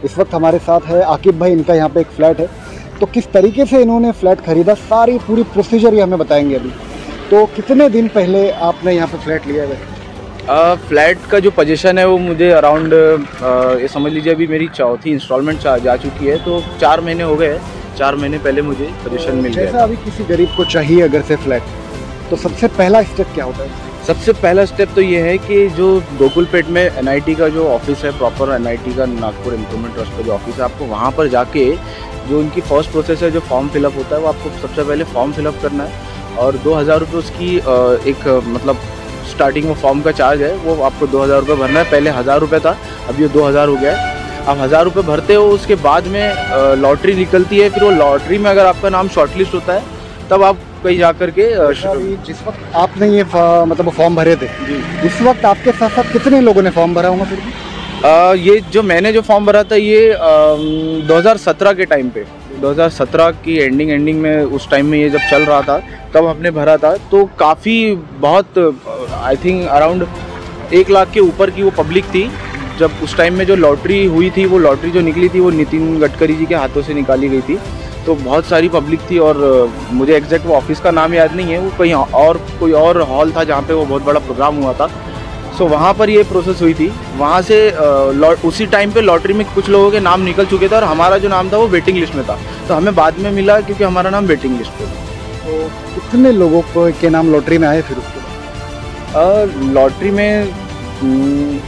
इस वक्त हमारे साथ है आकिब भाई, इनका यहाँ पे एक फ्लैट है। तो किस तरीके से इन्होंने फ्लैट खरीदा, सारी पूरी प्रोसीजर ये हमें बताएंगे अभी। तो कितने दिन पहले आपने यहाँ पे फ्लैट लिया है? फ्लैट का जो पोजीशन है वो मुझे अराउंड ये समझ लीजिए अभी मेरी चौथी इंस्टॉलमेंट जा चुकी है, तो 4 महीने हो गए। 4 महीने पहले मुझे पोजीशन मिल गया। जैसा अभी किसी गरीब को चाहिए अगर से फ्लैट, तो सबसे पहला स्टेप क्या होता है? सबसे पहला स्टेप तो ये है कि जो गोकुलपेट में एनआईटी का जो ऑफिस है, प्रॉपर एनआईटी का नागपुर इम्प्रूवमेंट ट्रस्ट का जो ऑफिस है, आपको वहाँ पर जाके जो उनकी फर्स्ट प्रोसेस है, जो फॉर्म फिलअप होता है, वो आपको सबसे पहले फॉर्म फिलअप करना है और 2000 रुपये उसकी एक मतलब स्टार्टिंग में फॉर्म का चार्ज है, वो आपको 2000 रुपये भरना है। पहले 1000 रुपये था, अब ये 2000 हो गया है। आप 1000 रुपये भरते हो, उसके बाद में लॉटरी निकलती है। फिर वो लॉटरी में अगर आपका नाम शॉर्टलिस्ट होता है, तब आप कहीं जा कर के जिस वक्त आपने ये मतलब फॉर्म भरे थे, उस वक्त आपके साथ साथ कितने लोगों ने फॉर्म भरा होगा? फिर ये जो मैंने जो फॉर्म भरा था ये 2017 के टाइम पे, 2017 की एंडिंग में, उस टाइम में ये जब चल रहा था तब हमने भरा था। तो काफ़ी बहुत आई थिंक अराउंड 1 लाख के ऊपर की वो पब्लिक थी। जब उस टाइम में जो लॉटरी हुई थी, वो लॉटरी जो निकली थी वो नितिन गडकरी जी के हाथों से निकाली गई थी। तो बहुत सारी पब्लिक थी और मुझे एग्जैक्ट वो ऑफिस का नाम याद नहीं है, वो कहीं और कोई और हॉल था जहाँ पे वो बहुत बड़ा प्रोग्राम हुआ था। सो वहाँ पर ये प्रोसेस हुई थी। वहाँ से उसी टाइम पे लॉटरी में कुछ लोगों के नाम निकल चुके थे और हमारा जो नाम था वो वेटिंग लिस्ट में था, तो हमें बाद में मिला क्योंकि हमारा नाम वेटिंग लिस्ट पे था। तो कितने लोगों को के नाम लॉटरी में आए फिर उसके बाद? लॉटरी में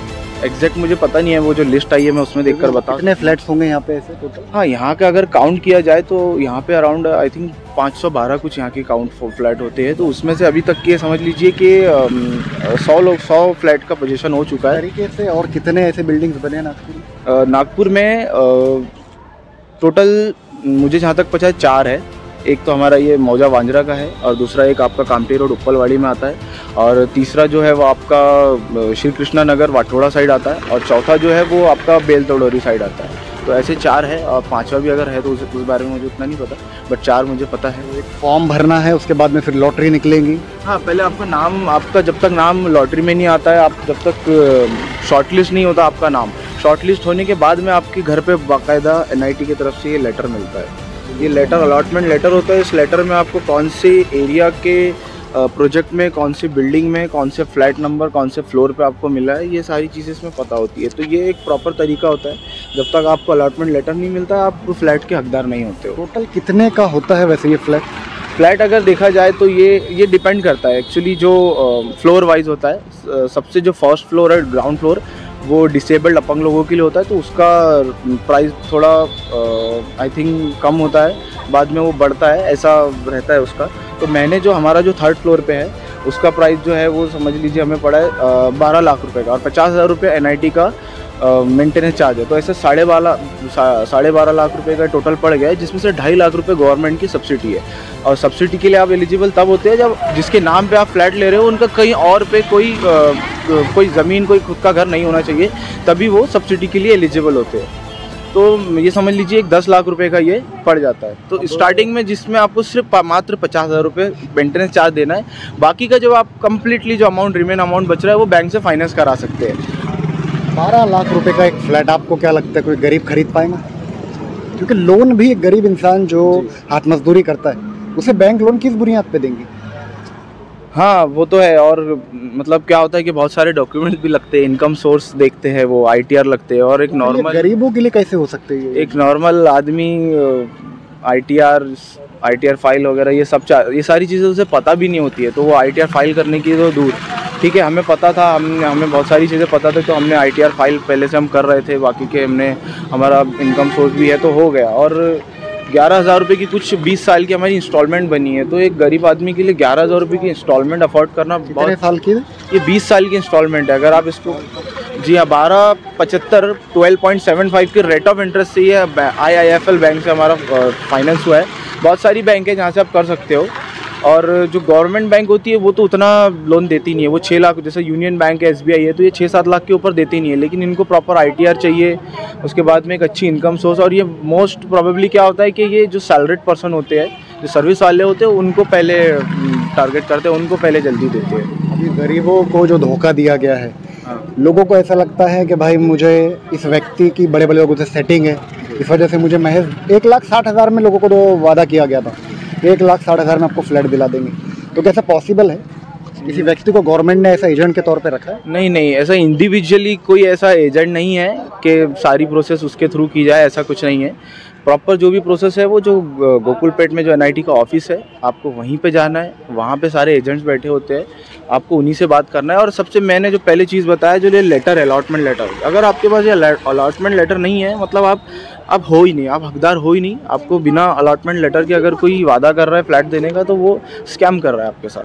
एग्जैक्ट मुझे पता नहीं है, वो जो लिस्ट आई है मैं उसमें देखकर बता। कितने फ्लैट्स होंगे यहाँ पे ऐसे टोटल? हाँ, यहाँ का अगर काउंट किया जाए तो यहाँ पे अराउंड आई थिंक 512 कुछ यहाँ के काउंट फ्लैट होते हैं। तो उसमें से अभी तक के समझ लीजिए कि 100 फ्लैट का पोजीशन हो चुका है तरीके से। और कितने ऐसे बिल्डिंग्स बने हैं नागपुर में? टोटल मुझे जहाँ तक पता है 4 है। एक तो हमारा ये मौजा वांजरा का है और दूसरा एक आपका कामठी रोड उपलवाड़ी में आता है और तीसरा जो है वो आपका श्री कृष्णा नगर वाटोड़ा साइड आता है और चौथा जो है वो आपका बेल तोड़ोरी साइड आता है। तो ऐसे 4 है और 5वां भी अगर है तो उस बारे में मुझे उतना नहीं पता, बट 4 मुझे पता है। एक फॉर्म भरना है, उसके बाद में फिर लॉटरी निकलेंगी। हाँ, पहले आपका नाम, आपका जब तक नाम लॉटरी में नहीं आता है, आप जब तक शॉर्टलिस्ट नहीं होता आपका नाम, शॉर्टलिस्ट होने के बाद में आपके घर पे बाकायदा एनआईटी की तरफ से ये लेटर मिलता है। ये लेटर अलॉटमेंट लेटर होता है। इस लेटर में आपको कौन से एरिया के प्रोजेक्ट में, कौन सी बिल्डिंग में, कौन से फ्लैट नंबर, कौन से फ्लोर पे आपको मिला है, ये सारी चीज़ें इसमें पता होती है। तो ये एक प्रॉपर तरीका होता है। जब तक आपको अलॉटमेंट लेटर नहीं मिलता आप फ्लैट के हकदार नहीं होते हो। टोटल कितने का होता है वैसे ये फ्लैट अगर देखा जाए तो ये डिपेंड करता है एक्चुअली, जो फ्लोर वाइज होता है। सबसे जो फर्स्ट फ्लोर है, ग्राउंड फ्लोर, वो डिसेबल्ड अपंग लोगों के लिए होता है, तो उसका प्राइस थोड़ा आई थिंक कम होता है, बाद में वो बढ़ता है, ऐसा रहता है उसका। तो मैंने जो हमारा जो 3rd फ्लोर पे है उसका प्राइस जो है वो समझ लीजिए हमें पड़ा है 12 लाख रुपए का और 50,000 रुपये एनआईटी का मेंटेनेंस चार्ज है। तो ऐसे 12.5 लाख रुपए का टोटल पड़ गया है, जिसमें से 2.5 लाख रुपए गवर्नमेंट की सब्सिडी है। और सब्सिडी के लिए आप एलिजिबल तब होते हैं जब जिसके नाम पे आप फ्लैट ले रहे हो उनका कहीं और पे कोई ज़मीन, कोई खुद का घर नहीं होना चाहिए, तभी वो सब्सिडी के लिए एलिजिबल होते हैं। तो ये समझ लीजिए 10 लाख रुपए का ये पड़ जाता है। तो स्टार्टिंग में जिसमें आपको सिर्फ मात्र 50,000 रुपये मेंटेनेंस चार्ज देना है, बाकी का जो आप कम्प्लीटली जो रिमेन अमाउंट बच रहा है वो बैंक से फाइनेंस करा सकते हैं। 12 लाख रुपए का एक फ्लैट आपको क्या लगता है कोई गरीब खरीद पाएगा? क्योंकि लोन भी एक गरीब इंसान जो हाथ मजदूरी करता है उसे बैंक लोन किस बुनियाद पे देंगे? हाँ, वो तो है। और मतलब क्या होता है कि बहुत सारे डॉक्यूमेंट्स भी लगते हैं, इनकम सोर्स देखते हैं, वो ITR लगते हैं। और एक नॉर्मल गरीबों के लिए कैसे हो सकते हैं? एक नॉर्मल आदमी ITR फाइल वगैरह ये सारी चीज़ें उसे पता भी नहीं होती है, तो वो ITR फाइल करने की तो दूर। ठीक है, हमें पता था, हमें बहुत सारी चीज़ें पता थी, तो हमने ITR फाइल पहले से हम कर रहे थे, बाकी के हमारा इनकम सोर्स भी है तो हो गया। और 11,000 रुपये की कुछ 20 साल की हमारी इंस्टॉलमेंट बनी है। तो एक गरीब आदमी के लिए 11,000 रुपये की इंस्टॉलमेंट अफोर्ड करना बहुत साल की है? ये 20 साल की इंस्टॉलमेंट है। अगर आप इसको, जी हाँ, 12.75 12.75 के रेट ऑफ इंटरेस्ट से ये IIFL बैंक से हमारा फाइनेंस हुआ है। बहुत सारी बैंक है जहाँ से आप कर सकते हो। और जो गवर्नमेंट बैंक होती है वो तो उतना लोन देती नहीं है, वो 6 लाख, जैसे यूनियन बैंक है, SBI है, तो ये 6-7 लाख के ऊपर देती नहीं है। लेकिन इनको प्रॉपर ITR चाहिए, उसके बाद में एक अच्छी इनकम सोर्स। और ये मोस्ट प्रोबेबली क्या होता है कि ये जो सैलरीड पर्सन होते हैं, जो सर्विस वाले होते हैं, उनको पहले टारगेट करते हैं, उनको पहले जल्दी देते हैं। अभी गरीबों को जो धोखा दिया गया है लोगों को ऐसा लगता है कि भाई मुझे इस व्यक्ति की बड़े बड़े लोगों से सेटिंग है, इस वजह से मुझे महज 1,60,000 में लोगों को तो वादा किया गया था, 1,60,000 में आपको फ्लैट दिला देंगे। तो कैसा पॉसिबल है? किसी व्यक्ति को गवर्नमेंट ने ऐसा एजेंट के तौर पे रखा है? नहीं नहीं, ऐसा इंडिविजुअली कोई ऐसा एजेंट नहीं है कि सारी प्रोसेस उसके थ्रू की जाए, ऐसा कुछ नहीं है। प्रॉपर जो भी प्रोसेस है वो जो गोकुलपेट में जो एनआईटी का ऑफिस है, आपको वहीं पे जाना है, वहाँ पे सारे एजेंट्स बैठे होते हैं, आपको उन्हीं से बात करना है। और सबसे मैंने जो पहले चीज़ बताया, जो ये लेटर, अलॉटमेंट लेटर, अगर आपके पास ये अलॉटमेंट लेटर नहीं है, मतलब आप हो ही नहीं, आप हकदार हो ही नहीं। आपको बिना अलॉटमेंट लेटर के अगर कोई वादा कर रहा है फ्लैट देने का, तो वो स्कैम कर रहा है आपके साथ।